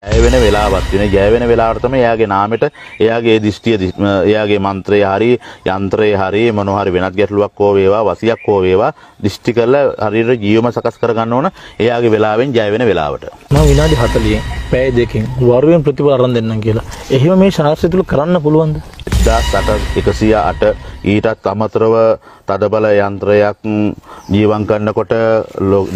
ජය වෙන වෙලාවක් තියෙන ජය වෙන වෙලාවට තමයි එයාගේ නාමෙට එයාගේ දිෂ්ටිය එයාගේ මන්ත්‍රය හරි යන්ත්‍රය හරි මොනවා හරි වෙනත් ගැටලුවක් හෝ වේවා වසියක් හෝ වේවා දිෂ්ටි කරලා හරියට ජීවම සකස් කර ගන්න ඕන එයාගේ වෙලාවෙන් ජය වෙන වෙලාවට. මම විනාඩි 40න් පැය දෙකකින් වරුවෙන් ප්‍රතිඵල අරන් දෙන්නම් කියලා. එහෙම මේ ශාස්ත්‍රය තුල කරන්න පුළුවන්ද? 108 ඊටත් අමතරව තදබල යන්ත්‍රයක් ජීවම් කරනකොට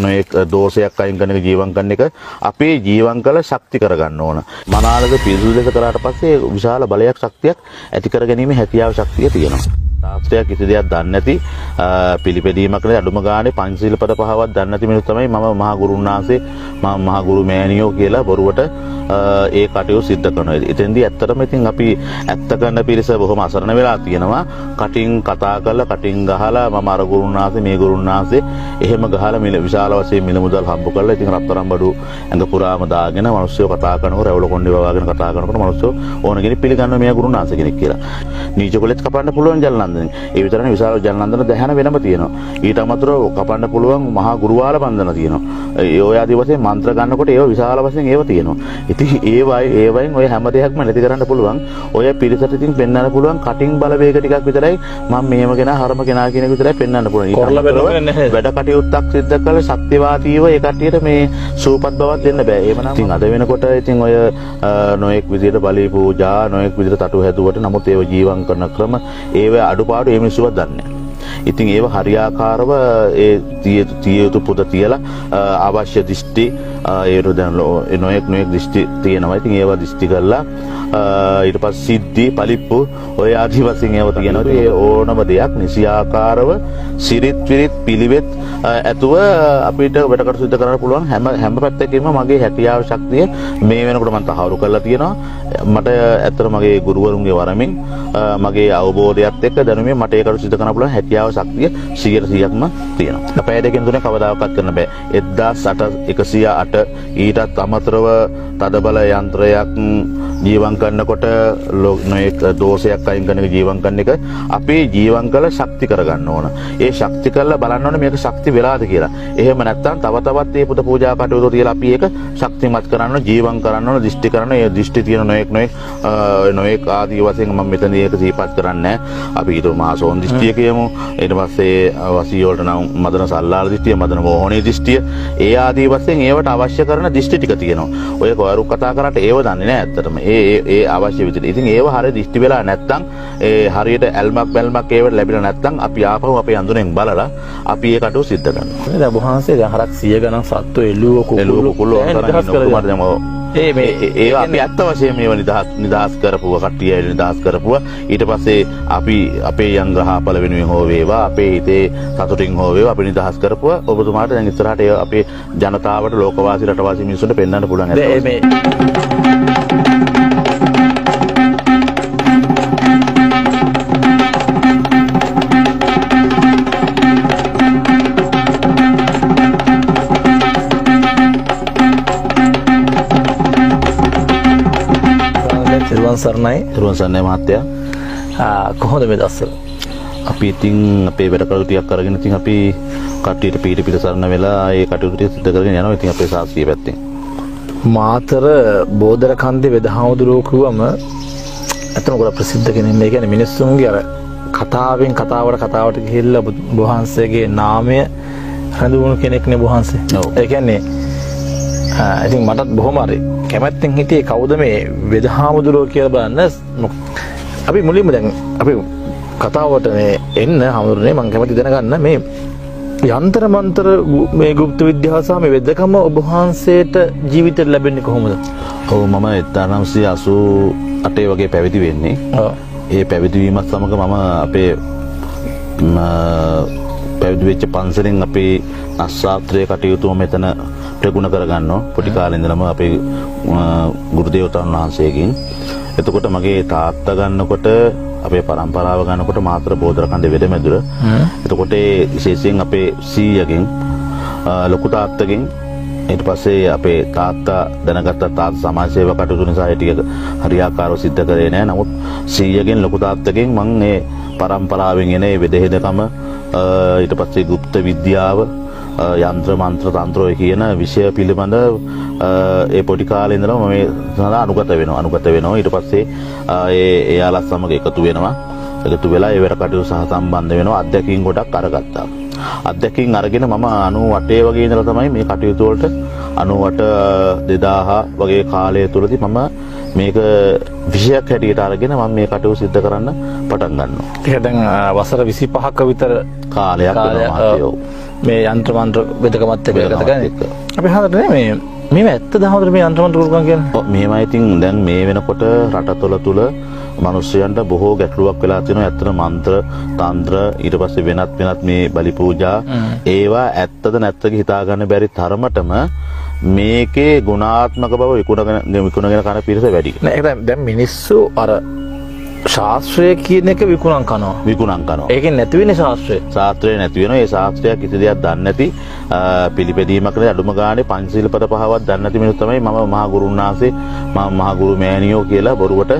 නොඑක් දෝෂයක් අයින් කරන එක ජීවම් කරන එක අපේ ජීවම් කළ ශක්ති කරගන්න ඕන. මනාලද පිරිසුදු ලෙස කරාට පස්සේ විශාල බලයක් ශක්තියක් ඇති කරගැනීමේ හැකියාව ශක්තිය තියෙනවා. ශාස්ත්‍රය කිසි දෙයක් දන්නේ නැති පිළිපැදීමක් නැති අඩුම ගානේ පංචශීල පද පහවත් දන්නේ නැති මිනිස්සු තමයි මම මහා ගුරුන් වහන්සේ මම මහා ගුරු මෑණියෝ කියලා බොරුවට ඒ කටයුතු සිද්ධ කරනවා. එතෙන්දී ඇත්තටම ඉතින් අපි ඇත්ත කරන පිරිස බොහොම අසරණ වෙලා තියෙනවා. කටින් කතා කරලා කටින් ගහලා මම අර ගුරුන් වහන්සේ මේ ගුරුන් වහන්සේ එහෙම ගහලා විශාල වශයෙන් මිල මුදල් හම්බ කරලා ඉතින් රත්තරන් බඩු ඇඟ පුරාම දාගෙන මිනිස්සු කතා කරනකොට රැවුල කොණ්ඩේ වවාගෙන කතා කරනකොට මිනිස්සු ඕන කෙනෙක් පිළිගන්නවා මේ ගුරුන් වහන්සේ කෙනෙක් කියලා. නීච කොලෙත් කපන්න පුළුවන් ජලනන්දනේ. ඒ විතරනේ විශාල ජලනන්දන දහන වෙනම තියෙනවා. ඊට අමතරව කපන්න පුළුවන් මහා ගුරුවාල බන්ධන තියෙනවා. ඒ ඔය ආදී වශයෙන් මන්ත්‍ර ගන්නකොට ඒව විශාල වශයෙන් ඒව තියෙනවා. ඉතින් ඒවයින් ඔය හැම දෙයක්ම නැති කරන්න පුළුවන්. ඔය පිරිසට ඉතින් පෙන්වන්න පුළුවන් කටින් බලවේග ටිකක් විතරයි මම මෙහෙම කෙනා හරම කෙනා කියන එක විතරයි පෙන්වන්න පුළුවන්. කරලා බැලුවේ නැහැ. වැඩ කටයුත්තක් සිද්ධ කරලා ශක්තිවාදීව ඒ කට්ටියට මේ සූපත් බවක් දෙන්න බෑ. එහෙමනම් ඉතින් අද වෙනකොට ඉතින් ඔය නොඑක් විදිහට බලි පූජා නොඑක් විදිහට තටු හැදුවට නමුත් ඒව ජීවම් කරන ක්‍රම ඒව අඩුපාඩු ඒ මිනිස්සුව දන්නේ නැහැ. ඉතින් ඒව හරියාකාරව ඒ තිය යුතු පුද තියලා අවශ්‍ය දිෂ්ටි ඒරු දැන් නොඑක් දිෂ්ටි තියෙනවා. ඉතින් ඒව දිෂ්ටි කරලා ඊට පස්සේ සිද්ධි පලිප්පු ඔය ආදි වශයෙන් ඒව තියෙනවා. ඒ ඕනම දෙයක් නිසියාකාරව සිරිත් විරිත් පිළිවෙත් ඇතුව අපිට වැඩකට සිද්ධ කරන්න පුළුවන් හැම පැත්තකින්ම මගේ හැකියාව ශක්තිය මේ වෙනකොට මම තහවුරු කරලා තියෙනවා. මට ඇත්තට මගේ ගුරුවරුන්ගේ වරමින් මගේ අවබෝධයත් එක්ක දැනුමේ මට ඒකට සිද්ධ කරන්න පුළුවන් හැකියාව ශක්තිය 100%ක්ම තියෙනවා. පැය දෙකෙන් තුනේ කවදාකවත් කරන්න බෑ. 108 ඊටත් අමතරව තදබල යන්ත්‍රයක් ජීවම් කරනකොට නොඑක් දෝෂයක් අයින් කරන එක ජීවම් කරන එක අපේ ජීවම් කළ ශක්ති කරගන්න ඕන. ඒ ශක්ති කරලා බලන්න ඕනේ මේක ශක්ති වෙලාද කියලා. එහෙම නැත්නම් තව තවත් මේ පුද පූජා කටයුතු තියලා අපි ඒක ශක්තිමත් කරන්න ඕන, ජීවම් කරන්න ඕන, දිෂ්ටි කරන්න. ඒ දිෂ්ටි තියෙන නොඑක් ආදී වශයෙන් මම මෙතනදී ඒක සිහිපත් කරන්නේ නැහැ. අපි ඊට මාසෝන් දිෂ්ටිය කියමු. ඊට පස්සේ වසී වලට නම් මදන සල්ලාල දිෂ්ටිය, මදන මෝහණී දිෂ්ටිය, ඒ ආදී වශයෙන් ඒවට අවශ්‍ය කරන දිෂ්ටි ටික තියෙනවා. ඔය කවරු කතා කරාට ඒව දන්නේ නැහැ ඇත්තටම. ඒ අවශ්‍ය විදිහට. ඉතින් ඒව හරිය දිෂ්ටි වෙලා නැත්නම් ඒ හරියට ඇල්මක් බැල්මක් ඒවට ලැබිලා නැත්නම් අපි ආපහු අපේ අඳුනෙන් බලලා අපි ඒ කටයුතු සිද්ධ කරනවා. දැන් වහන්සේ දැන් හරක් 100 ගණන් සත්තු එළුව කුකුළු ඒ අපි ඇත්ත වශයෙන් මේව නිදහස් කරපුවා කට්ටිය නිදහස් කරපුවා. ඊට පස්සේ අපි අපේ යංග්‍රහපල වෙනුවෙන් හෝ වේවා අපේ හිතේ සතුටින් හෝ වේවා අපි නිදහස් කරපුවා. ඔබතුමාට දැන් ඉස්සරහට ඒ අපේ ජනතාවට ලෝකවාසී රටවාසී මිනිස්සුන්ට පෙන්වන්න පුළුවන්. තිරුවන් සරණයි මහත්තයා. කොහොමද මේ දවස්වල? අපි ඉතින් අපේ වැඩ කටයුතු ටිකක් අරගෙන ඉතින් අපි කට්ටියට පිට සරණ වෙලා ඒ කටයුතු ටික සිදු කරගෙන යනවා. ඉතින් අපේ ශාස්ත්‍රීය පැත්තෙන් මාතර බෝදර කන්දේ වෙදහාමුදුරුවෝ කිව්වම අතන ගොඩක් ප්‍රසිද්ධ කෙනෙක්. ඒ කියන්නේ මිනිස්සුන්ගේ අර කතාවට ගිහිල්ලා වහන්සේගේ නාමය හඳුන්වන කෙනෙක් නේ වහන්සේ. ඒ කියන්නේ ඉතින් මටත් බොහොම හරි කැමැත්තෙන් හිටියේ කවුද මේ වෙදහාමුදුරුවෝ කියලා බලන්න. අපි මුලින්ම දැන් අපි කතාවට මේ එන්න හමුරුනේ මම කැමති දැනගන්න මේ යන්ත්‍ර මන්ත්‍ර මේ গুপ্ত විද්‍යාව සහ මේ වෙදකම ඔබ වහන්සේට ජීවිතේ ලැබෙන්නේ කොහොමද? ඔව් මම 1988 වගේ පැවිදි වෙන්නේ. ඒ පැවිදි වීමත් සමග මම අපේ පැවිදි වෙච්ච පන්සලෙන් අපේ අස්සාත්‍රයේ කටයුතු මෙතන ප්‍රගුණ කරගන්නවා. පොඩි කාලේ ඉඳලම අපේ ගුරු දේවතාවුන් වහන්සේගෙන්. එතකොට මගේ තාත්තා ගන්නකොට අපේ පරම්පරාව ගන්නකොට මාතර බෝදර කන්දේ වෙදමැදුර. එතකොට විශේෂයෙන් අපේ සීයගෙන් ලොකු තාත්තගෙන් ඊට පස්සේ අපේ තාත්තා දැනගත්ත තාත්තා සමාජ සේවා කටයුතු නිසා ඒ ටික හරියාකාරව සිද්ධ කරේ නැහැ. නමුත් සීයගෙන් ලොකු තාත්තගෙන් මම මේ පරම්පරාවෙන් එන ඒ වෙදහෙදකම ඊට පස්සේ গুপ্ত විද්‍යාව යන්ත්‍ර මන්ත්‍ර තන්ත්‍ර ඔය කියන විෂය පිළිබඳ ඒ පොඩි කාලේ ඉඳලම මම මේ සඳහා අනුගත වෙනවා ඊට පස්සේ එයාලා සමග එකතු වෙලා ඒ වැඩ කටයුතු සහ සම්බන්ධ වෙනවා අධ්‍යක්ෂින් ගොඩක් අරගත්තා. අධ්‍යක්ෂින් අරගෙන මම 98 වගේ ඉඳලා තමයි මේ කටයුතු වලට 98 2000 වගේ කාලය තුලදී මම මේක විෂයක් හැටියට අරගෙන මම මේ කටයුතු සිද්ධ කරන්න පටන් ගන්නවා. ඒක දැන් වසර 25ක විතර කාලයක් වෙනවා මේ යන්ත්‍ර මන්ත්‍ර වෙදකමත් එක්ක ගත කරන්නේ. අපි හඳුනන්නේ මේ ඇත්තද හඳුනන්නේ මේ යන්ත්‍ර මන්ත්‍ර ගුරුකම් කියන්නේ? ඔව් මේවයි ඉතින් දැන් මේ වෙනකොට රට තුල මිනිස්සුන්ට බොහෝ ගැටලුවක් වෙලා තියෙනවා. ඇත්තට මන්ත්‍ර තන්ත්‍ර ඊට පස්සේ වෙනත් මේ බලි පූජා ඒවා ඇත්තද නැත්තද හිතා ගන්න බැරි තරමටම මේකේ ගුණාත්මක බව විකුණගෙන කන පිරිස වැඩි. නෑ ඒක දැන් මිනිස්සු අර ශාස්ත්‍රය කියන එක විකුණන් කනවා. ඒකෙන් නැති වෙන්නේ ශාස්ත්‍රය. ශාස්ත්‍රය නැති වෙනවා. ඒ ශාස්ත්‍රය කිසි දෙයක් දන්නේ නැති පිළිපැදීමකට අඩුම ගානේ පංචශීල පද පහවත් දන්නේ නැති මිනිස්සු තමයි මම මහා ගුරුන්නාසේ මම මහා ගුරු මෑණියෝ කියලා බොරුවට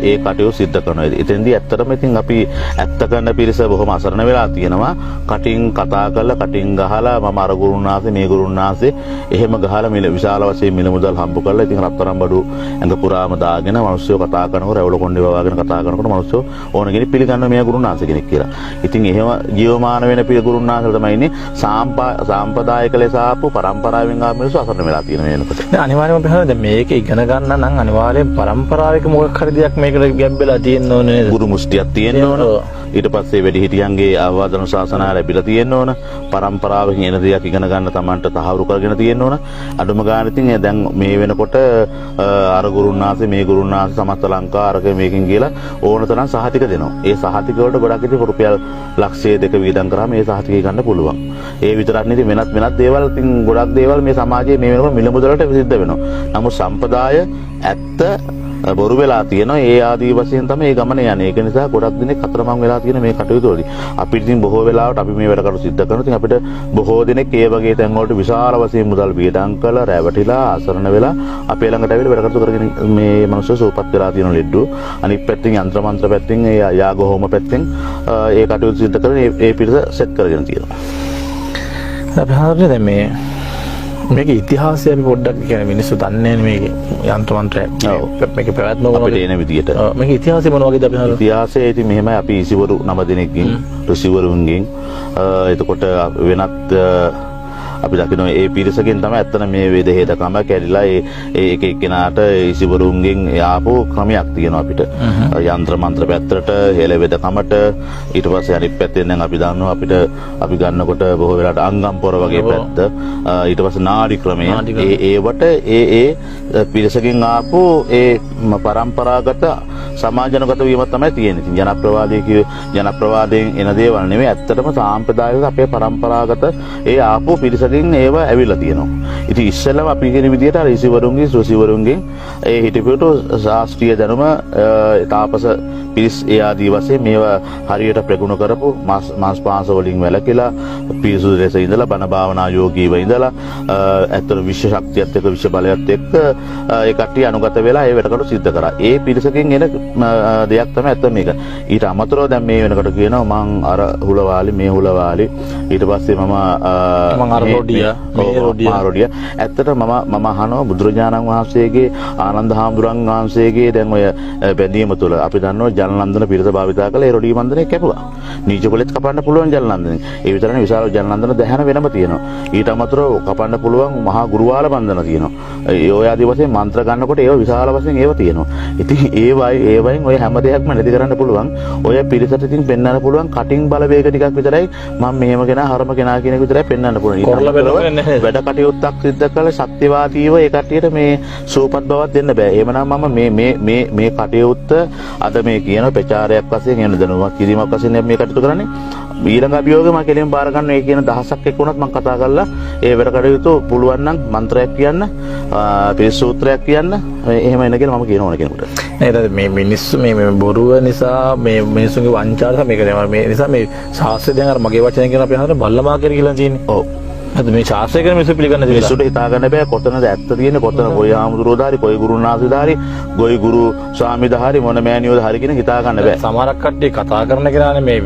ඒ කටයුතු සිද්ධ කරනවා. එතෙන්දී ඇත්තටම ඉතින් අපි ඇත්ත කරන පිරිස බොහොම අසරණ වෙලා තියෙනවා. කටින් කතා කරලා කටින් ගහලා මම අර ගුරුන්නාසේ මේ ගුරුන්නාසේ එහෙම ගහලා විශාල වශයෙන් මිල මුදල් හම්බ කරලා ඉතින් රත්තරන් බඩු ඇඟ පුරාම දාගෙන මිනිස්සු කතා කරනකොට රැවුල කොණ්ඩේ වවාගෙන කතා කරනකොට මිනිස්සු ඕන කෙනෙක් පිළිගන්න මේ ගුරුන්නාසේ කෙනෙක් කියලා. ඉතින් එහෙම ජීවමාන වෙන ගුරුන්නාසල තමයි ඉන්නේ සාම්ප්‍රදායික ලෙස ආපු පරම්පරාවෙන් ආපු මිනිස්සු අසරණ වෙලා තියෙන වෙනකොට. දැන් අනිවාර්යයෙන්ම බලන්න දැන් මේක ඉගෙන ගන්න නම් අනිවාර්යයෙන් පරම්පරාවක මොකක් හරි දෙයක් මේකට ගැඹෙලා තියෙන්න ඕනේ නේද? ගුරු මුස්තියක් තියෙන්න ඕන. ඊට පස්සේ වැඩිහිටියන්ගේ අවවාද අනුශාසනා ලැබිලා තියෙන්න ඕන. පරම්පරාවෙන් එන දෙයක් ඉගෙන ගන්න Tamanට තහවුරු කරගෙන තියෙන්න ඕන. අඩුම ගානේ ඉතින් දැන් මේ වෙනකොට අර ගුරුන්නාසේ මේ ගුරුන්නාසේ සමස්ත ලංකාව මේකෙන් කියලා ඕන තරම් සහතික දෙනවා. ඒ සහතික වලට ගොඩක් ඉතින් රුපියල් ලක්ෂය 2 වියදම් කරාම මේ සහතිකය ගන්න පුළුවන්. ඒ විතරක් නෙවෙයි වෙනත් දේවල් ඉතින් ගොඩක් දේවල් මේ සමාජයේ මේ වෙනකොට මිල මුදලට සිද්ධ වෙනවා. නමුත් සම්ප්‍රදාය ඇත්ත බොරු වෙලා තියෙනවා. ඒ ආදී වශයෙන් තමයි මේ ගමන යන්නේ. ඒක නිසා ගොඩක් දිනෙක අතරමං වෙලා තියෙන මේ කටයුතු වලදී. අපිට ඉතින් බොහෝ වෙලාවට අපි මේ වැඩ කටයුතු සිද්ධ කරනවා. ඉතින් අපිට බොහෝ දිනෙක ඒ වගේ තැන් වලට විශාල වශයෙන් මුදල් වියදම් කරලා රැවටිලා අසරණ වෙලා අපේ ළඟට ඇවිල්ලා වැඩ කටයුතු කරගෙන මේ මිනිස්සු සූපත් වෙලා තියෙන ලෙඩ්ඩු. අනිත් පැත්තෙන් යంత్ర මන්ත්‍ර පැත්තෙන් ඒ යාග හෝම පැත්තෙන් ඒ කටයුතු සිද්ධ කරගෙන ඒ පිරිස සෙට් කරගෙන තියෙනවා. අපි හඳුනන්නේ දැන් මේක ඉතිහාසය අපි පොඩ්ඩක් කියන්නේ මිනිස්සු දන්නේ නැහැ මේක යంత్ర මන්ත්‍රය. මේක පැවැත්ම අපිට එන විදියට. මේක ඉතිහාසය මොන වගේද අපි හඳුනන්නේ? ඉතිහාසය ඉතින් මෙහෙමයි අපි ඉසිවරු 9 දෙනෙක්ගෙන් ඍෂිවරුන්ගෙන් එතකොට වෙනත් අපි දකිනවා ඒ පිරිසකින් තමයි ඇත්තට මේ වේද හේදකම කැඩිලා ඒ එක එක්කෙනාට ඉසිවරුන්ගෙන් ආපු ක්‍රමයක් තියෙනවා අපිට. යంత్ర මන්ත්‍ර පැත්තට හේල වේදකමට ඊට පස්සේ අනිත් පැත්තෙන් දැන් අපි දන්නවා අපිට අපි ගන්නකොට බොහෝ වෙලාවට අංගම් පොර වගේ පැත්ත ඊට පස්සේ නාඩි ක්‍රමය ඒවට ඒ පිරිසකින් ආපු ඒ පරම්පරාගත සමාජනගත වීම තමයි තියෙන්නේ. ඉතින් ජනප්‍රවාදයෙන් එන දේවල් නෙමෙයි ඇත්තටම සාම්ප්‍රදායික අපේ පරම්පරාගත ඒ ආපු පිරිසකින් ඒවා ඇවිල්ලා තියෙනවා. ඉතින් ඉස්සෙල්ලාම අපි කියන විදිහට අර ඍෂිවරුන්ගේ සුසිවරුන්ගෙන් ඒ හිටපිට ශාස්ත්‍රීය දැනුම තාපස පිරිස් ඒ ආදී වශයෙන් මේවා හරියට ප්‍රගුණ කරපු මාස් පාංශ වලින් වැළකීලා පිරිසුදු ලෙස ඉඳලා බණ භාවනා යෝගීව ඉඳලා ඇත්තට විශ්ව ශක්තියත් එක්ක විශ්ව බලයත් එක්ක ඒ කට්ටිය අනුගත වෙලා ඒ වැඩකට සිද්ධ කරා. ඒ පිරිසකින් එන දෙයක් තමයි ඇත්ත මේක. ඊට අමතරව දැන් මේ වෙනකොට කියනවා මං අර හුලවාලි මේ හුලවාලි ඊට පස්සේ මම අර රොඩිය ඇත්තට මම අහනවා බුදුරජාණන් වහන්සේගේ ආනන්ද හාමුදුරන් වහන්සේගේ දැන් ඔය බැඳීම තුළ අපි දන්නවා ජලනන්දන පිරිස භාවිතා කළා ඒ රොඩිය මන්දනේ කැපුවා. නීච කොලෙත් කපන්න පුළුවන් ජලනන්දනේ. ඒ විතරනේ විශාල ජලනන්දන දහන වෙනම තියෙනවා. ඊට අමතරව කපන්න පුළුවන් මහා ගුරුවාල බන්ධන තියෙනවා. ඒ ඔය ආදී වශයෙන් මන්ත්‍ර ගන්නකොට ඒව විශාල වශයෙන් ඒව තියෙනවා. ඉතින් ඒවයින් ඔය හැම දෙයක්ම නැති කරන්න පුළුවන්. ඔය පිරිසට ඉතින් පෙන්වන්න පුළුවන් කටින් බලවේග ටිකක් විතරයි මම මෙහෙම කෙනා හරම කෙනා කියන එක විතරයි පෙන්වන්න පුළුවන්. වැඩ කටයුත්තක් සිද්ධ කළ සත්‍යවාදීව ඒ කට්ටියට මේ සූපත් බවක් දෙන්න බෑ. එහෙමනම් මම මේ කටයුත්ත අද මේ කියන ප්‍රචාරයක් වශයෙන් එන දැනුමක් කිරීමක් වශයෙන් මේ කටයුතු කරන්නේ. ඊළඟ අභියෝගය මම කෙලින්ම බාර ගන්න ඒ කියන දහසක් එක්ක වුණත් මම කතා කරලා ඒ වැඩ කටයුතු පුළුවන් නම් මන්ත්‍රයක් කියන්න, පිරිස් සූත්‍රයක් කියන්න එහෙම එන කියලා මම කියන ඕන කෙනෙකුට. නේද මේ මිනිස්සු මේ බොරුව නිසා මේ මිනිස්සුන්ගේ වංචාව නිසා මේක මේ නිසා මේ ශාස්ත්‍රය දැන් අර මගේ වචනයෙන් කියන අපි හඳුනන බල්ලමා කියලා තියෙන්නේ. ඔව්. අද මේ ශාස්ත්‍රය ගැන මිනිස්සු පිළිගන්නේ නැහැ. මිනිස්සුන්ට හිතා ගන්න බෑ කොතනද ඇත්ත තියෙන්නේ කොතන කොයි ආමුදුරෝදාරි කොයි ගුරුනාථදාරි කොයි ගුරු ස්වාමීදාරි මොන මෑණියෝද හරි කියන හිතා ගන්න බෑ. සමහරක් කට්ටිය කතා කරන කෙනානේ මේ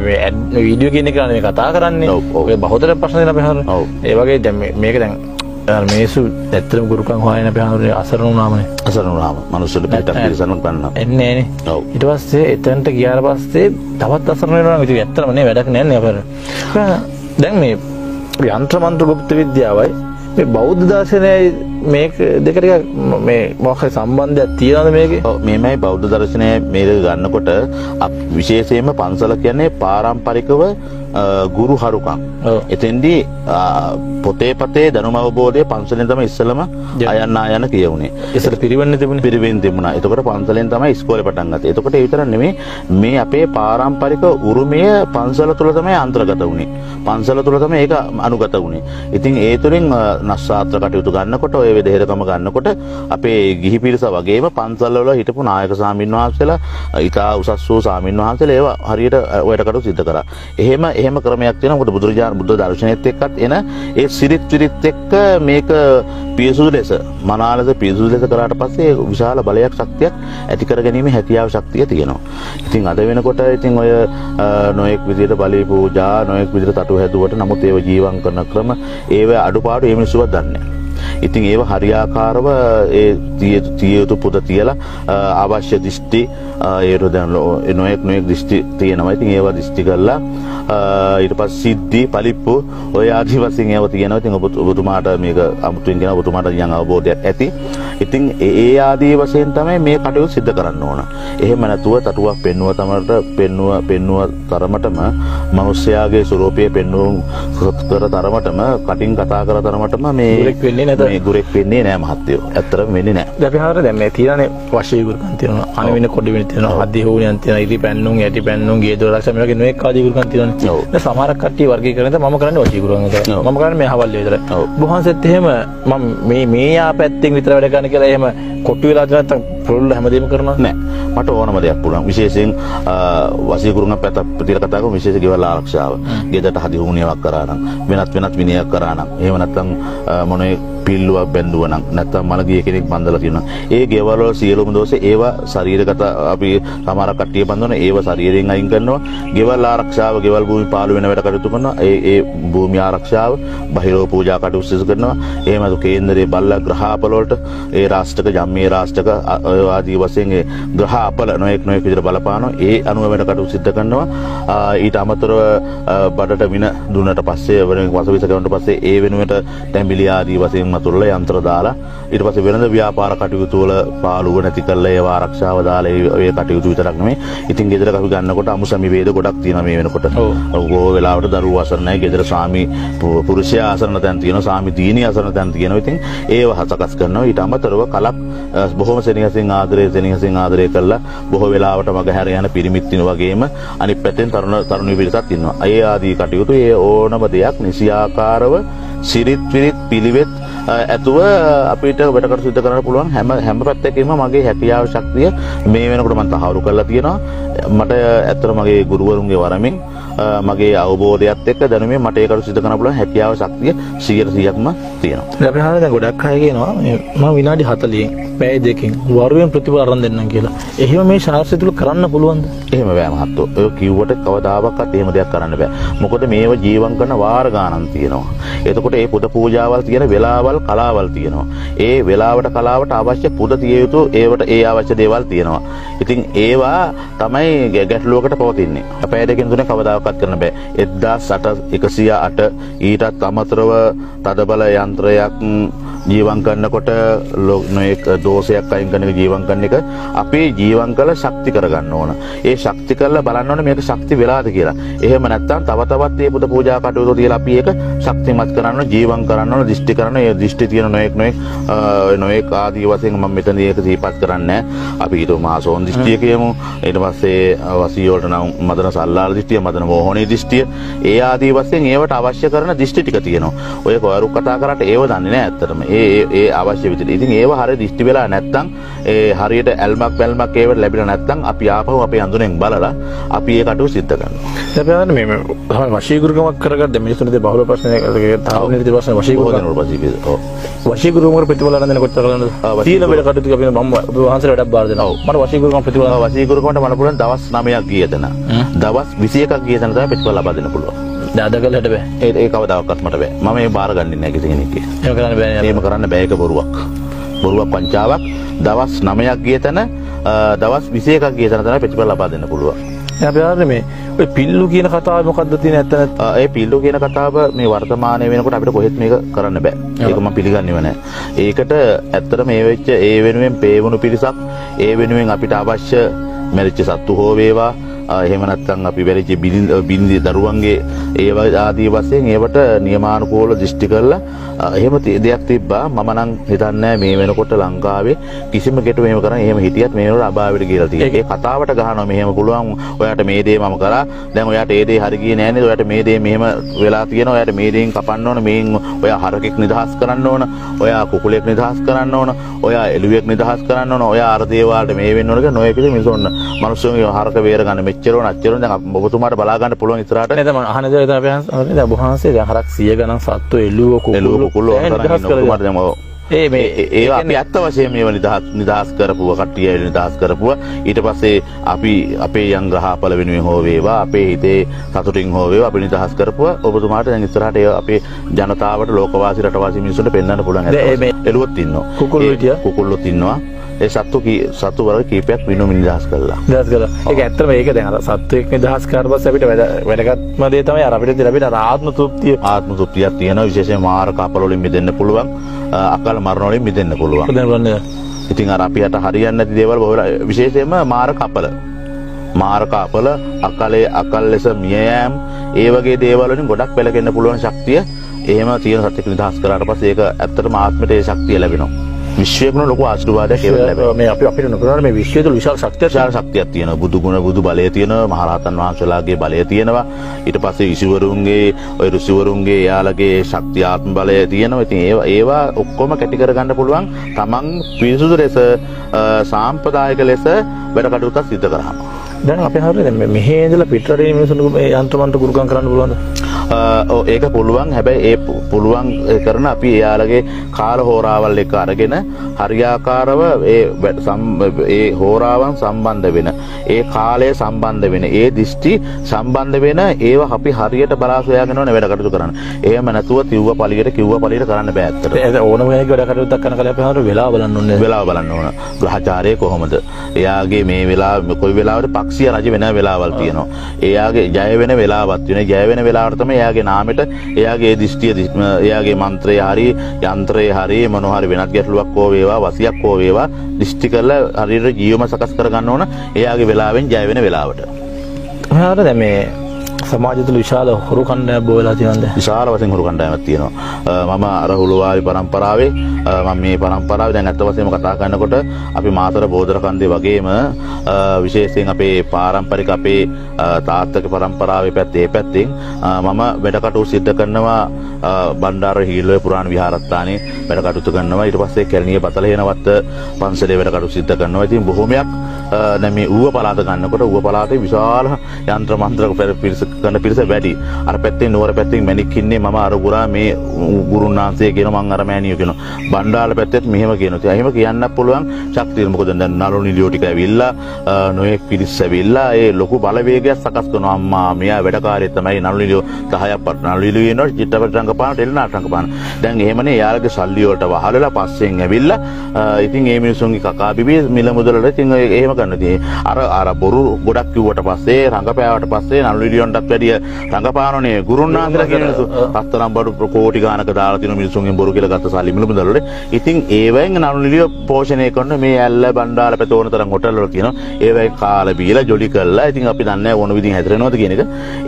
වීඩියෝ කියන කෙනානේ මේ කතා කරන්නේ. ඔය බහුතර ප්‍රශ්න දෙන අපි හරි. ඒ වගේ දැන් මේක දැන් මිනිස්සු ඇත්තටම ගුරුකම් හොයන අපි හඳුනන්නේ අසරණ වුණාමනේ. අසරණ වුණාම මිනිස්සුන්ට පිටක් පිළිසරණ ගන්න. එන්නේ නේ. ඊට පස්සේ එතනට ගියාට පස්සේ තවත් අසරණ වෙනවා නම් ඉතින් ඇත්තටම නේ වැඩක් නෑ නේ අපර. දැන් මේ යන්ත්‍ර මන්ත්‍ර গুপ্ত විද්‍යාවයි මේ බෞද්ධ දර්ශනයයි මේක දෙක ටික මේ මොකක් හරි සම්බන්ධයක් තියනවද මේකේ? ඔව් මේමයි බෞද්ධ දර්ශනය මේක ගන්නකොට විශේෂයෙන්ම පන්සල කියන්නේ පාරම්පරිකව ගුරු හරුකම්. එතෙන්දී පොතේ පතේ දැනුම අවබෝධය පන්සලෙන් තමයි ඉස්සෙල්ලම අයන්න ආයන කියුනේ. ඉස්සෙල්ල පිරිවෙන්න තිබුණේ. පිරිවෙන් තිබුණා. එතකොට පන්සලෙන් තමයි ඉස්කෝලේ පටන් ගත්තේ. එතකොට ඒ විතර නෙමෙයි මේ අපේ පාරම්පරික උරුමය පන්සල තුල තමයි අන්තර්ගත වුනේ. පන්සල තුල තමයි ඒක අනුගත වුනේ. ඉතින් ඒ තුලින් නස්සාත්‍ර කටයුතු ගන්නකොට ඔය වෙදහෙරකම ගන්නකොට අපේ ගිහි පිරිස වගේම පන්සල් වල හිටපු නායක ස්වාමීන් වහන්සේලා ඉතා උසස් වූ ස්වාමීන් වහන්සේලා ඒවා හරියට ඔයට කටයුතු සිදු කරා. එහෙම ක්‍රමයක් තියෙනවා. මොකද බුදුරජාණන් බුද්ධ දර්ශනයත් එක්කත් එන ඒ සිරිත් විරිත් එක්ක මේක පියසුදු ලෙස මනාලස පියසුදු ලෙස කරාට පස්සේ විශාල බලයක් ශක්තියක් ඇති කරගැනීමේ හැකියාව ශක්තිය තියෙනවා. ඉතින් අද වෙනකොට ඉතින් ඔය නොඑක් විදිහට බලී පූජා නොඑක් විදිහට තටු හැදුවට නමුත් ඒව ජීවම් කරන ක්‍රම ඒව අඩුපාඩු මේ මිනිස්සුවත් දන්නේ නැහැ. ඉතින් ඒව හරියාකාරව ඒ තිය යුතු පුද තියලා අවශ්‍ය දිෂ්ටි ඒර දැන් නොඑක් දිෂ්ටි තියෙනවා. ඉතින් ඒව දිෂ්ටි කරලා ඊට පස්සේ සිද්ධි පලිප්පු ඔය ආදි වශයෙන් ඒව තියෙනවා. ඉතින් ඔබතුමාට මේක අමුතුවෙන් කියන ඔබතුමාට යම් අවබෝධයක් ඇති. ඉතින් ඒ ආදී වශයෙන් තමයි මේ කටයුතු සිදු කරන්න ඕන. එහෙම නැතුව තටුවක් පෙන්නුව පෙන්නුව තරමටම මිනිස්යාගේ ස්වරූපයේ පෙන්නුම් කර තරමටම කටින් කතා කර තරමටම මේ ගුරෙක් වෙන්නේ නැහැ මහත්තයෝ. ඇත්තටම වෙන්නේ නැහැ. අපි හරියට දැන් මේ තියෙනනේ වශී ගුරුකම් තියෙනවා. අනවින කොඩි වෙන තියෙනවා. අධි හෝනියන් තියෙනවා. ඉරි පැන්නුම් යටි පැන්නුම් ගේ දොරලක්ෂ මේ වගේ නොඑක ආදී ගුරුකම් තියෙනවානේ. දැන් සමහර කට්ටිය වර්ගීකරණය මම කරන්නේ වශී ගුරුකම් විතරයි. මම කරන්නේ මේ හවල් විතරයි. බොහන්සෙත් එහෙම මම මේ යා පැත්තෙන් විතර වැඩ කරන්න කියලා එහෙම කොට්ටු වෙලා නැත්නම් පුළුල් හැමදේම කරනවා නෑ. මට ඕනම දෙයක් පුළුවන්. විශේෂයෙන් වශී ගුරුකම් පැත්ත ප්‍රතිල කතා කරමු. විශේෂ ගෙවල් ආරක්ෂාව. ගෙදරට හදි හෝනියක් කරා නම් වෙනත් විනයක් කරා නම් එහෙම නැත්නම් මොනේ පිල්ලුවක් බැඳුවා නම් නැත්නම් මලගිය කෙනෙක් බඳලා තියෙනවා. ඒ ගෙවල් වල සියලුම දෝෂ ඒවා ශරීරගත අපි සමහර කට්ටිය බඳවන ඒවා ශරීරයෙන් අයින් කරනවා. ගෙවල් ආරක්ෂාව ගෙවල් භූමි පාලු වෙන වැඩ කටයුතු කරනවා. ඒ භූමි ආරක්ෂාව බහිරව පූජා කටයුතු සිදු කරනවා. එහෙමද කේන්දරයේ බල්ලා ග්‍රහාපල වලට ඒ රාෂ්ටක ජම්මේ රාෂ්ටක ආදී වශයෙන් ඒ ග්‍රහාපල නොඑක් විදිහට බලපානවා. ඒ අනුව වැඩ කටයුතු සිදු කරනවා. ඊට අමතරව බඩට වින දුන්නට පස්සේ වෙන වසවිස කරනට පස්සේ ඒ වෙනුවට ටැඹිලි ආදී වශයෙන් තුරල යන්ත්‍ර දාලා ඊට පස්සේ වෙනද ව්‍යාපාර කටයුතු වල පාළුව නැති කරලා ඒව ආරක්ෂාව දාලා ඒ කටයුතු විතරක් නෙමෙයි. ඉතින් ගෙදර අපි ගන්නකොට අමුසමි වේද ගොඩක් තියෙනවා මේ වෙනකොට. ඔව් වෙලාවට දරුවෝ අසරණයි, ගෙදර ස්වාමි පුරුෂයා අසරණ තැන් තියෙනවා, ස්වාමි දීනි අසරණ තැන් තියෙනවා. ඉතින් ඒව සකස් කරනවා. ඊට අමතරව කලක් බොහොම සෙනෙහසින් ආදරය කරලා බොහෝ වෙලාවට මගහැර යන පිරිමිත් ඉන්න වගේම අනිත් පැත්තෙන් තරුණ පිරිසක් ඉන්නවා. ඒ ආදී කටයුතු ඒ ඕනම දෙයක් නිසියාකාරව සිරිත් විරිත් පිළිවෙත් ඇතුව අපිට වැඩකට සිදු කරන්න පුළුවන් හැම පැත්තකින්ම මගේ හැකියාව ශක්තිය මේ වෙනකොට මම තහවුරු කරලා තියෙනවා. මට ඇත්තට මගේ ගුරුවරුන්ගේ වරමින් මගේ අවබෝධයත් එක්ක දැනුමේ මට ඒකට සිදු කරන්න පුළුවන් හැකියාව ශක්තිය 100%ක්ම තියෙනවා. දැන් අපි හරියට දැන් ගොඩක් අය කියනවා මම විනාඩි 40න් පැය දෙකකින් වරුවෙන් ප්‍රතිඵල අරන් දෙන්නම් කියලා. එහෙම මේ ශාස්ත්‍රය තුල කරන්න පුළුවන්ද? එහෙම බෑ මහත්තයෝ. ඔය කිව්වට කවදාවත් එහෙම දෙයක් කරන්න බෑ. මොකද මේව ජීවම් කරන වාර ගානක් තියෙනවා. එතකොට මේ පුද පූජාවල් තියෙන වෙලාවල් කලාවල් තියෙනවා. ඒ වෙලාවට කලාවට අවශ්‍ය පුද තිය යුතු ඒවට ඒ අවශ්‍ය දේවල් තියෙනවා. ඉතින් ඒවා තමයි ගැටලුවකට පවතින්නේ. අපේ දෙකෙන් තුනේ කවදාවත් කරන්න බෑ. 1108 ඊටත් අමතරව තදබල යන්ත්‍රයක් ජීවම් කරනකොට නොඑක දෝෂයක් අයින් කරන එක ජීවම් කරන එක අපේ ජීවම් කළ ශක්ති කරගන්න ඕන. ඒ ශක්ති කරලා බලන්න ඕනේ මේක ශක්ති වෙලාද කියලා. එහෙම නැත්නම් තව තවත් මේ පුද පූජා කටයුතු තියලා අපි ඒක ශක්තිමත් කරන්න ජීවම් කරන්න ඕන, දිෂ්ටි කරන්න. ඒ දිෂ්ටි තියෙන නොඑක ආදී වශයෙන් මම මෙතනදී ඒක දීපත් කරන්නේ නැහැ. අපි ඊට මාසෝන් දිෂ්ටිය කියමු. ඊට පස්සේ වසී වලට නම් මදන සල්ලාල දිෂ්ටිය, මදන මෝහණී දිෂ්ටිය, ඒ ආදී වශයෙන් ඒවට අවශ්‍ය කරන දිෂ්ටි ටික තියෙනවා. ඔය කවුරු කතා කරාට ඒව දන්නේ නැහැ ඇත්තටම. ඒ අවශ්‍ය විදිහට. ඉතින් ඒව හරිය දිෂ්ටි වෙලා නැත්නම් ඒ හරියට ඇල්මක් වැල්මක් ඒවට ලැබිලා නැත්නම් අපි ආපහු අපේ අඳුනෙන් බලලා අපි ඒ කටුව සිද්ධ කරනවා. දැන් මේ තමයි වශීගුරුකමක් කරගත්ත මිනිස්සුන්ගේ බහුල ප්‍රශ්නයක් තාවුනේ ප්‍රශ්න වශීගුරුකම ප්‍රතිඵල ගන්න කොච්චර කරනවද? සීල වල කටයුතු අපි මම වහන්සේලා වැඩක් බාර දෙනවා. මට වශීගුරුකම ප්‍රතිඵල වශීගුරුකමට මම පුළුවන් දවස් 9ක් ගිය තැන. දවස් 21ක් ගිය තැන තමයි ප්‍රතිඵල ලබා දෙන්න පුළුවන්. දාද කළට බෑ. ඒ කවදාකවත් මට බෑ. මම මේ බාර ගන්නේ නැහැ කිසි කෙනෙක්ගේ. එහෙම කරන්න බෑ. එහෙම කරන්න බෑ. ඒක බොරුවක්. බොරුවක් පංචාවක්. දවස් 9ක් ගිය තැන දවස් 21ක් ගිය තැන තමයි ප්‍රතිඵල ලබා දෙන්න පුළුවන්. අපි ආන්නේ මේ ඔය පිල්ලු කියන කතාව මොකද්ද තියෙන ඇත්ත නැත්නම් ඒ පිල්ලු කියන කතාව මේ වර්තමානයේ වෙනකොට අපිට කොහෙත් මේක කරන්න බෑ. ඒක මම පිළිගන්නේව නැහැ. ඒකට ඇත්තට මේ වෙච්ච ඒ වෙනුවෙන් පේවුණු පිරිසක් ඒ වෙනුවෙන් අපිට අවශ්‍ය මැරිච්ච සත්තු හෝ වේවා එහෙම නැත්නම් අපි වැරිච්ච බින්දි දරුවන්ගේ ඒව ආදී වශයෙන් ඒවට නියමානුකූල දෘෂ්ටි කරලා එහෙම දෙයක් තිබ්බා. මම නම් හිතන්නේ මේ වෙනකොට ලංකාවේ කිසිම කෙටු මෙහෙම කරන් එහෙම හිටියත් මේ වෙනකොට අභාවයට කියලා තියෙනවා. ඒ කතාවට ගහනවා මෙහෙම පුළුවන් ඔයාට මේ දේ මම කරා. දැන් ඔයාට ඒ දේ හරි ගියේ නෑ නේද? ඔයාට මේ දේ මෙහෙම වෙලා තියෙනවා. ඔයාට මේ දේෙන් කපන්න ඕන. මේන් ඔයා හරකෙක් නිදහස් කරන්න ඕන. ඔයා කුකුලෙක් නිදහස් කරන්න ඕන. ඔයා එළුවෙක් නිදහස් කරන්න ඕන. ඔයා අර දේවාලට මේ වෙන්න ඕන කියලා නොයෙක් ඉතින් මිනිස්සුන් මිනිස්සුන්ගේ හරක වේර ගන්න මෙච්චරෝ නැච්චරෝ දැන් ඔබතුමාට බලා ගන්න පුළුවන් ඉස්සරහට නේද? මම අහන දේ තමයි දැන් ඔබවහන්සේ දැන් හරක් 100 ගණන් සත්තු එළුව කුකුල ඒ අපි අත්ත වශයෙන් මේව නිදහස් කරපුවා කට්ටිය නිදහස් කරපුවා ඊට පස්සේ අපි අපේ යම් ග්‍රහපල වෙනුවෙන් හෝ වේවා අපේ හිතේ සතුටින් හෝ වේවා අපි නිදහස් කරපුවා ඔබතුමාට දැන් ඉස්සරහට ඒ අපේ ජනතාවට ලෝකවාසී රටවාසී මිනිස්සුන්ට පෙන්වන්න පුළුවන් එළුවොත් ඉන්නවා කුකුල්ලොත් ඉන්නවා ඒ සත්තු වර්ග කීපයක් වෙනුවෙන් නිදහස් කළා. ඒක ඇත්තටම ඒක දැන් අර සත්වෙක් නිදහස් කරලා පස්සේ අපිට වැඩගත්ම දේ තමයි අර අපිට ලැබෙන ආත්ම තෘප්තියක් තියෙනවා. විශේෂයෙන් මාර කපල වලින් මිදෙන්න පුළුවන්. අකාල මරණ වලින් මිදෙන්න පුළුවන්. ඉතින් අර අපිට හරියන්නේ නැති දේවල් විශේෂයෙන්ම මාර කපල අකල් ලෙස මිය යෑම ඒ වගේ දේවල් වලින් ගොඩක් පෙළගෙන පුළුවන් ශක්තිය එහෙම තියෙන සත්‍යෙක නිදහස් කරාට පස්සේ ඒක ඇත්තටම ආත්මයට ඒ ශක්තිය ලැබෙනවා. විශ්වයේම ලොකු ආශිර්වාදයක් ඒක ලැබෙනවා. මේ අපිට නොකරන මේ විශ්වයේ තුල විශාල ශක්තියක් තියෙනවා. බුදු ගුණ බුදු බලය තියෙනවා. මහරහතන් වහන්සේලාගේ බලය තියෙනවා. ඊට පස්සේ ඍෂිවරුන්ගේ යාළගේ ශක්තිය ආත්ම බලය තියෙනවා. ඉතින් ඒවා ඔක්කොම කැටි කර ගන්න පුළුවන් තමන් පිරිසුදු ලෙස සාම්ප්‍රදායික ලෙස වැඩ කටයුතු සිදු කරාම. දැන් අපි හරියට මෙහෙ ඉඳලා පිටරටින් මිනිස්සුන්ට මේ යන්ත්‍රමන්ත්‍ර ගුරුකම් කරන්න පුළුවන්ද? ඒක පුළුවන්. හැබැයි ඒ පුළුවන් කරන අපි එයාලගේ කාල හෝරාවල් එක අරගෙන හරියාකාරව ඒ හෝරාවන් සම්බන්ධ වෙන ඒ කාලය සම්බන්ධ වෙන ඒ දිෂ්ටි සම්බන්ධ වෙන ඒව අපි හරියට බලා සොයාගෙන ඕන වැඩ කටයුතු කරන්න. එහෙම නැතුව කිව්ව පළියට කරන්න බෑ ඇත්තට. ඒක ඕනම කෙනෙක් වැඩ කටයුත්තක් කරන කලින් අපි හරියට වෙලාව බලන්න ඕනේ. වෙලාව බලන්න ඕන. ග්‍රහචාරය කොහොමද? එයාගේ මේ වෙලාව කොයි වෙලාවද පක්ෂිය රජ වෙන වෙලාවල් තියෙනවා. එයාගේ ජය වෙන වෙලාවක් තියෙනවා. ජය වෙන වෙලාවට තමයි එයාගේ නාමෙට එයාගේ දිෂ්ටිය එයාගේ මන්ත්‍රය හරි යන්ත්‍රය හරි මොනවා හරි වෙනත් ගැටලුවක් හෝ වේවා වසියක් හෝ වේවා දිෂ්ටි කරලා හරියට ජීවම සකස් කර ගන්න ඕන එයාගේ වෙලාවෙන් ජය වෙන වෙලාවට. හරියට දැන් මේ සමාජය තුළ විශාල හොරු කණ්ඩායමක් බෝවලා තියෙනවද? විශාල වශයෙන් හොරු කණ්ඩායමක් තියෙනවා. මම අර හුළුවාලි පරම්පරාවේ මම මේ පරම්පරාවේ දැන් අත් වශයෙන්ම කතා කරනකොට අපි මාතර බෝදර කන්දේ වගේම විශේෂයෙන් අපේ පාරම්පරික අපේ තාත්තගේ පරම්පරාවේ පැත්තේ පැත්තෙන් මම වැඩ කටයුතු සිදු කරනවා. බණ්ඩාර හීලොය පුරාණ විහාරස්ථානයේ වැඩ කටයුතු කරනවා. ඊට පස්සේ කැලණිය බතලහේනවත්ත පන්සලේ වැඩ කටයුතු සිදු කරනවා. ඉතින් බොහොමයක් දැන් මේ ඌව පළාත ගන්නකොට ඌව පළාතේ විශාල යන්ත්‍ර මන්ත්‍ර කරන පිරිස වැඩි. අර පැත්තෙන් නුවර පැත්තෙන් මැණික් ඉන්නේ මම අර ගුරා මේ ගුරුන්නාන්සේ කියන මං අර මෑණියෝ කියනවා. බණ්ඩාර පැත්තෙත් මෙහෙම කියනවා. ඉතින් එහෙම කියන්නත් පුළුවන් ශක්තිය. මොකද දැන් නළු නිලියෝ ටික ඇවිල්ලා නොයෙක් පිරිස් ඇවිල්ලා ඒ ලොකු බලවේගයක් සකස් කරනවා. අම්මා මෙයා වැඩකාරයෙක් තමයි නළු නිලියෝ 10ක් පත් නළු නිලියෝ ඉන්නවා චිත්‍රපට රංගපාන ටෙලිනාට්‍ය රංගපාන. දැන් එහෙමනේ යාළගේ සල්ලි වලට වහලලා පස්සෙන් ඇවිල්ලා ඉතින් මේ මිනිස්සුන්ගේ කකා බිබී මිල මුදලට ඉතින් එහෙම කරනවා. අර බොරු ගොඩක් කිව්වට පස්සේ රංගපෑවට පස්සේ නළු නිලියොන්ටත් වැඩිය රංගපානෝනේ ගුරුන්නාන්සලා කියන මිනිස්සු අත්තරම් බඩු කෝටි ගානක දාලා තියෙන මිනිස්සුන්ගෙන් බොරු කියලා ගත්ත සල්ලි මිල මුදල් වලට. ඉතින් ඒවෙන් නළු නිලියෝ පෝෂණය කරන මේ ඇල්ල බණ්ඩාර පැත ඕන තරම් හොටල් වල කියනවා. ඒවෙන් කාලා බීලා ජොලි කරලා ඉතින් අපි දන්නේ නැහැ ඕන විදිහින් හැදරෙනවද කියන එක.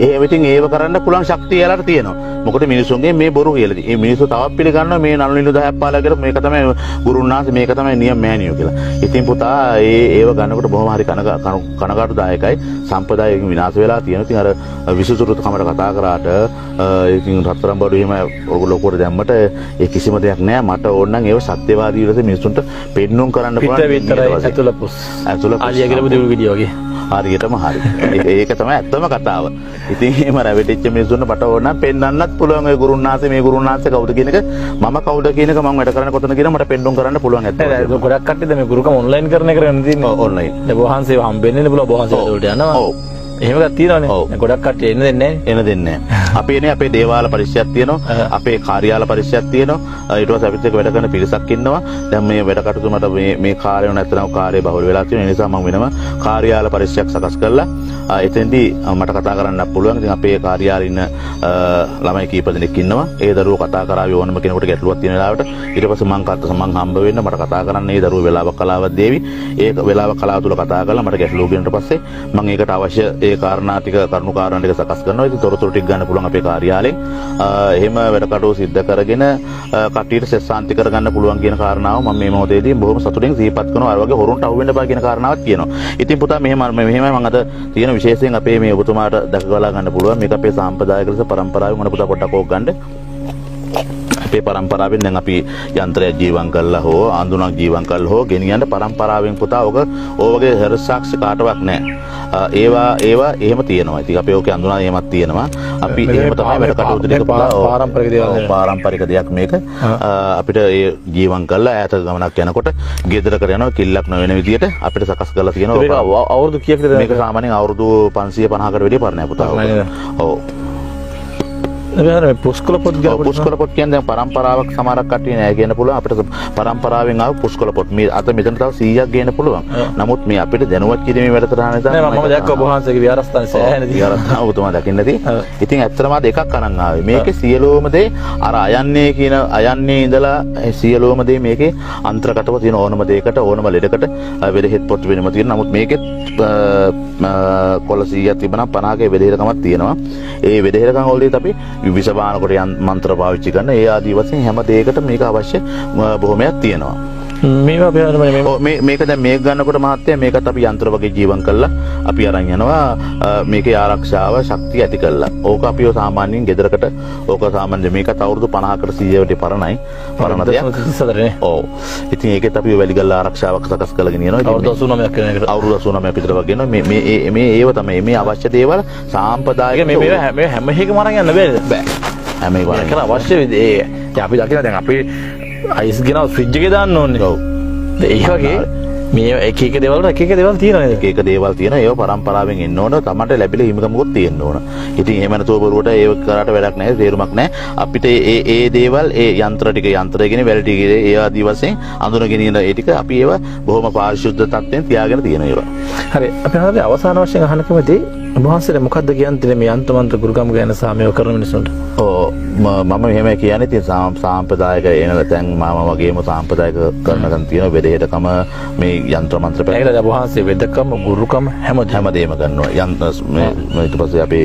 එහෙම ඉතින් ඒව කරන්න පුළුවන් ශක්තිය එයාලට තියෙනවා. මොකද මිනිස්සුන්ගේ මේ බොරු කියලා. මේ මිනිස්සු තවත් පිළිගන්නවා මේ නළු නිලියෝ 10ක් පාලා කියලා මේක තමයි ගුරුන්නාන්සේ මේක තමයි නියම මෑණියෝ කියලා. ඉතින් පුතා ඒව ගන්නකොට බොහොම හරි කනගාටුදායකයි. සම්ප්‍රදායයෙන් විනාශ වෙලා තියෙනවා. ඉතින් අර විසුතුරුත් කමට කතා කරාට ඉතින් රත්තරන් බඩු එහෙම ඔයගොල්ලෝ කොට දැම්මට ඒ කිසිම දෙයක් නෑ මට ඕන නම් ඒව සත්‍යවාදී විදිහට මිනිසුන්ට පෙන්නුම් කරන්න පිට විතරයි ඇතුළ පුස් ආලියා කියලා බුදු වීඩියෝ වගේ හරියටම හරි ඒක තමයි ඇත්තම කතාව ඉතින් එහෙම රැවටිච්ච මිනිසුන්ට මට ඕන නම් පෙන්වන්නත් පුළුවන් ඒ ගුරුනාථේ මේ ගුරුනාථේ කවුද කියන එක මම කවුද කියන එක මම වැඩ කරන්නේ කොතනද කියන මට පෙන්නුම් කරන්න පුළුවන් ඇත්තට ගොඩක් කට්ටියද මේ ගුරුකම ඔන්ලයින් කරන එක කරන්නේ තියෙන්නේ ඔන්ලයින් දැන් වහන්සේ හම්බෙන්නේ නේ බලව වහන්සේ වලට යනවා ඔව් එහෙම එකක් තියෙනවනේ ගොඩක් කට්ටිය එන්න දෙන්නේ එන දෙන්නේ අපි එනේ අපේ දේවාල පරිශ්‍රයක් තියෙනවා අපේ කාර්යාල පරිශ්‍රයක් තියෙනවා ඊට පස්සේ අපිත් එක්ක වැඩ කරන පිරිසක් ඉන්නවා දැන් මේ වැඩ කටයුතු මට මේ කාර්යය නැත්නම් කාර්යය බහුල වෙලා තියෙන නිසා මම වෙනම කාර්යාල පරිශ්‍රයක් සකස් කරලා එතෙන්දී මට කතා කරන්න පුළුවන් ඉතින් අපේ කාර්යාලේ ඉන්න ළමයි කීප දෙනෙක් ඉන්නවා ඒ දරුවෝ කතා කරાવી ඕනම කෙනෙකුට ගැටලුවක් තියෙන වෙලාවට ඊට පස්සේ මම හම්බ වෙන්න මට කතා කරන්න ඒ දරුවෝ වෙලාවක් කලාවක් දේවි ඒ වෙලාවක් කලාව තුල කතා කරලා මට ගැටලුව ගෙනට පස්සේ මම ඒකට අවශ්‍ය ඒ කාරණා ටික කරුණු කාරණා ටික සකස් කරනවා. ඉතින් තොරතුරු ටික ගන්න පුළුවන් අපේ කාර්යාලයෙන්. එහෙම වැඩ කටයුතු සිද්ධ කරගෙන කට්ටියට සෙස්සාන්ති කරගන්න පුළුවන් කියන කාරණාව මම මේ මොහොතේදී බොහොම සතුටින් සිහිපත් කරනවා. අර වගේ හොරුන්ට අහු වෙන්න බෑ කියන කාරණාවක් කියනවා. ඉතින් පුතා මෙහෙමයි මම අද තියෙන විශේෂයෙන් අපේ මේ ඔබතුමාට දැකගලා ගන්න පුළුවන්. මේක අපේ සාම්ප්‍රදායික ලෙස පරම්පරාවෙන් මොන පුතා පොඩ්ඩක් ඕක ගන්න. අපේ පරම්පරාවෙන් දැන් අපි යන්ත්‍රය ජීවම් කළා හෝ ආඳුනක් ජීවම් කළා හෝ ගෙනියන්න පරම්පරාවෙන් පුතා ඔක වගේ හර සාක්ෂි කාටවත් නැහැ. ඒවා එහෙම තියෙනවා. ඉතින් අපි ඕකේ අඳුනා එහෙමත් තියෙනවා. අපි එහෙම තමයි වැඩ කටයුතු දෙක පාරම්පරික දේවල් පාරම්පරික දෙයක් මේක. අපිට ඒ ජීවම් කළා ඈත ගමනක් යනකොට ගෙදරකට යනවා කිල්ලක් නොවන විදියට අපිට සකස් කරලා තියෙනවා. මේක අවුරුදු කීයකද මේක සාමාන්‍යයෙන් අවුරුදු 550කට වැඩිය පරණයි පුතා. ඔව්. මේ පුස්කොළ පොත් පුස්කොළ පොත් කියන්නේ දැන් පරම්පරාවක් සමහරක් කට්ටිය නෑ කියන්න පුළුවන් අපිට පරම්පරාවෙන් ආව පුස්කොළ පොත් මේ අත මෙතන තව 100ක් ගේන්න පුළුවන් නමුත් මේ අපිට දැනුවත් කිරීමේ වැඩසටහන නිසා නෑ මම දැක්ක ඔබ වහන්සේගේ විහාරස්ථානයේ සෑහෙන විහාරස්ථාන ඔබතුමා දකින්න තියෙන්නේ ඉතින් ඇත්තටම අද එකක් අරන් ආවේ මේකේ සියලුම දේ අර අයන්නේ ඉඳලා සියලුම දේ මේකේ අන්තරකටව තියෙන ඕනම දෙයකට ඕනම ලෙඩකට වෙදහෙත් පොත් වෙනම තියෙන නමුත් මේකෙත් කොළ 100ක් තිබුණා 50ක වෙදහෙලකමක් තියෙනවා ඒ වෙදහෙලකම් වලදීත් අපි විස බානකොට මන්ත්‍ර පාවිච්චි කරන ඒ ආදී වශයෙන් හැම දෙයකට මේක අවශ්‍ය බොහොමයක් තියෙනවා. මේවා අපි මේක දැන් මේක ගන්නකොට මහත්තයා මේකත් අපි යන්ත්‍ර වගේ ජීවම් කළා අපි අරන් යනවා මේකේ ආරක්ෂාව ශක්තිය ඇති කළා. ඕක අපිව සාමාන්‍යයෙන් ගෙදරකට ඕක සාමාන්‍යයෙන් මේකත් අවුරුදු 50කට 100කට පරණයි. පරණ දෙයක්. ඔව්. ඉතින් ඒකෙත් අපි වැලිගල්ලා ආරක්ෂාවක් සකස් කරගෙන යනවා. අවුරුදු 89ක් වෙන එකට. අවුරුදු 89ක් විතර වගේ යනවා. මේ ඒව තමයි මේ අවශ්‍ය දේවල් සාම්ප්‍රදායික මේ හැම එකකම අරන් යන්න බෑ. හැම එකම ඒක අවශ්‍ය විදිහේ අපි දකින්න දැන් අපි අයිස් ගෙනව ෆ්‍රිජ් එකේ දාන්න ඕනේ. ඔව්. ඒ වගේ මේ එක එක දේවල් එක එක දේවල් තියෙනවා නේද? එක දේවල් තියෙනවා. ඒව පරම්පරාවෙන් එන්න ඕන. තමන්ට ලැබිලා හිමිකමකුත් තියෙන්න ඕන. ඉතින් එහෙම නැතුව බරුවට ඒක කරාට වැඩක් නැහැ. තේරුමක් නැහැ. අපිට ඒ දේවල් ඒ යන්ත්‍ර ගෙන වැල් ටික ඒ ආදී වශයෙන් අඳුනගෙන ඉන්න ඒ ටික අපි ඒව බොහොම පාරිශුද්ධ තත්ත්වයෙන් තියාගෙන තියෙන ඒවා. හරි. අපි හරියට අවසාන වශයෙන් අහන්න කැමති මහසෙර මොකද්ද කියන්නේ මේ යන්ත්‍රමන්ත්‍ර ගුරුකම් ගැන සාමයව කරන මිනිසුන්ට? ඔව් මම එහෙම කියන්නේ ඉතින් සාම්ප්‍රදායික එන දැන් මම වගේම සාම්ප්‍රදායික කරනකන් තියෙන වෙදහෙටකම මේ යන්ත්‍ර මන්ත්‍ර පැහැදිලි. ඒකද වහන්සේ වෙදකම ගුරුකම හැමදේම කරනවා. මේ ඊට පස්සේ අපි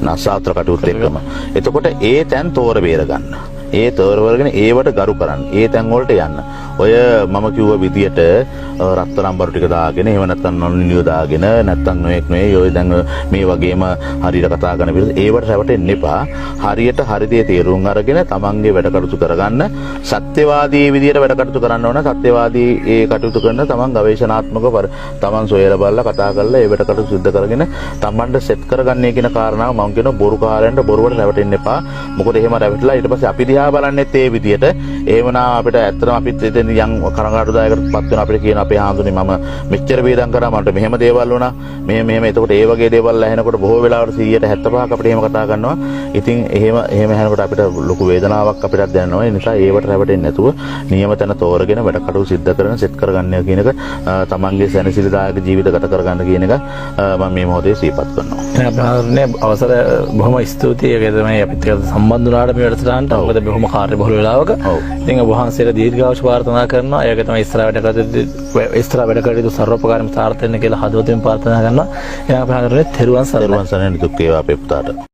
නස්සාත්‍ර කටයුතු එක්කම. එතකොට ඒ තැන් තෝර බේර ගන්න. ඒ තෝරවලගෙන ඒවට ගරු කරන්න. ඒ තැන් වලට යන්න. ඔය මම කිව්ව විදියට රත්තරන් බරු ටික දාගෙන එහෙම නැත්නම් නොනිලිය දාගෙන නැත්නම් නොයේ ඔය දැන් මේ වගේම හරියට කතා කරන විදිහට ඒවට රැවටෙන්න එපා. හරියට හරිදේ තේරුම් අරගෙන තමන්ගේ වැඩ කටයුතු කරගන්න. සත්‍යවාදී විදියට වැඩ කටයුතු කරන්න ඕන. සත්‍යවාදී ඒ කටයුතු කරන තමන් ගවේෂණාත්මකව තමන් සොයලා බලලා කතා කරලා ඒ වැඩ කටයුතු සිද්ධ කරගෙන තමන්ට සෙට් කරගන්නේ කියන කාරණාව මම කියන බොරුකාරයන්ට බොරුවට රැවටෙන්න එපා. මොකද එහෙම රැවටිලා ඊට පස්සේ අපි දිහා බලන්නෙත් ඒ විදියට එහෙමනම් අපිට ඇත්තටම අපිත් එතන යම් කරඟාටුදායකටපත් වෙන අපිට කියන අපේ හාමුදුරනේ මම මෙච්චර වේදම් කරා මට මෙහෙම දේවල් වුණා මෙහෙම එතකොට ඒ වගේ දේවල් ඇහෙනකොට බොහෝ වෙලාවට 175ක් අපිට එහෙම කතා කරනවා. ඉතින් එහෙම ඇහෙනකොට අපිට ලොකු වේදනාවක් අපිට දැනෙනවා. ඒ නිසා ඒවට රැවටෙන්නේ නැතුව නියම තැන තෝරගෙන වැඩ කටයුතු සිද්ධ කරන සෙට් කරගන්න කියන එක තමන්ගේ සැනසෙලිදායක ජීවිත ගත කරගන්න කියන එක මම මේ මොහොතේ සිහිපත් කරනවා. එහෙනම් අවසර බොහොම ස්තුතියි. ඒක තමයි අපිත් එක්ක සම්බන්ධ වුණාට මේ වැඩසටහනට. මොකද බොහොම කාර්යබහුල වෙලාවක. ඉතින් ඔබ වහන්සේට දීර්ඝායුෂ ප්‍රාර්ථනා කරනවා. ඒක තමයි ඉස්සරහ වැඩ කටයුතු සර්වපකාරම සාර්ථක වෙන්න කියලා හදවතින් ප්‍රාර්ථනා කරනවා. එහෙනම් අපි හඳුනන්නේ තෙරුවන් සරණයි. දුක් වේවා අපේ පුතාට.